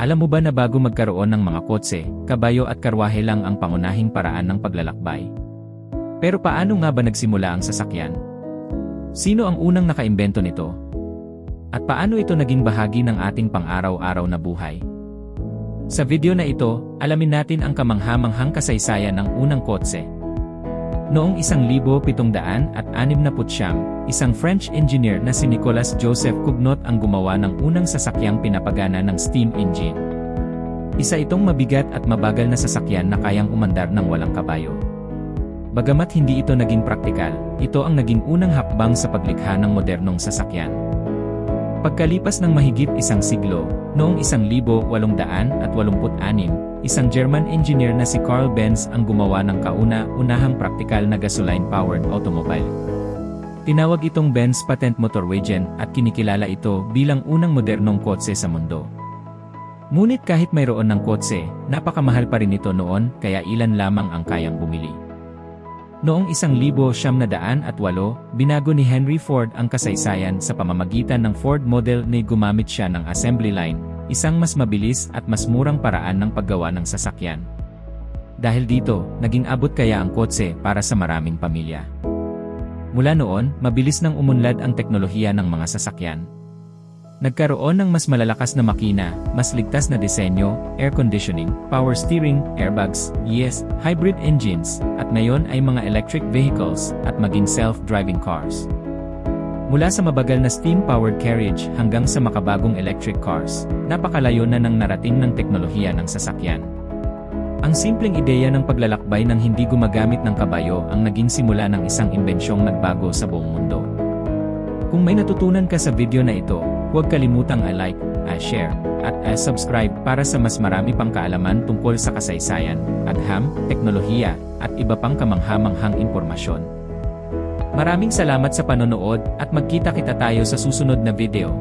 Alam mo ba na bago magkaroon ng mga kotse, kabayo at karwahe lang ang pangunahing paraan ng paglalakbay? Pero paano nga ba nagsimula ang sasakyan? Sino ang unang nakaimbento nito? At paano ito naging bahagi ng ating pang-araw-araw na buhay? Sa video na ito, alamin natin ang kamangha-manghang kasaysayan ng unang kotse. Noong 1769, isang French engineer na si Nicolas Joseph Cugnot ang gumawa ng unang sasakyang pinapagana ng steam engine. Isa itong mabigat at mabagal na sasakyan na kayang umandar ng walang kabayo. Bagamat hindi ito naging praktikal, ito ang naging unang hakbang sa paglikha ng modernong sasakyan. Pagkalipas ng mahigit isang siglo, noong 1886, isang German engineer na si Carl Benz ang gumawa ng kauna-unahang praktikal na gasoline-powered automobile. Tinawag itong Benz Patent Motorwagen at kinikilala ito bilang unang modernong kotse sa mundo. Ngunit kahit mayroon ng kotse, napakamahal pa rin ito noon kaya ilan lamang ang kayang bumili. Noong 1908, binago ni Henry Ford ang kasaysayan sa pamamagitan ng Ford Model na gumamit siya ng assembly line, isang mas mabilis at mas murang paraan ng paggawa ng sasakyan. Dahil dito, naging abot kaya ang kotse para sa maraming pamilya. Mula noon, mabilis nang umunlad ang teknolohiya ng mga sasakyan. Nagkaroon ng mas malalakas na makina, mas ligtas na disenyo, air conditioning, power steering, airbags, hybrid engines, at ngayon ay mga electric vehicles, at maging self-driving cars. Mula sa mabagal na steam-powered carriage hanggang sa makabagong electric cars, napakalayo na ng narating ng teknolohiya ng sasakyan. Ang simpleng ideya ng paglalakbay ng hindi gumagamit ng kabayo ang naging simula ng isang imbensyong nagbago sa buong mundo. Kung may natutunan ka sa video na ito, huwag kalimutang i-like, i-share, at i-subscribe para sa mas marami pang kaalaman tungkol sa kasaysayan, agham, teknolohiya, at iba pang kamangha-manghang impormasyon. Maraming salamat sa panonood at magkita-kita tayo sa susunod na video.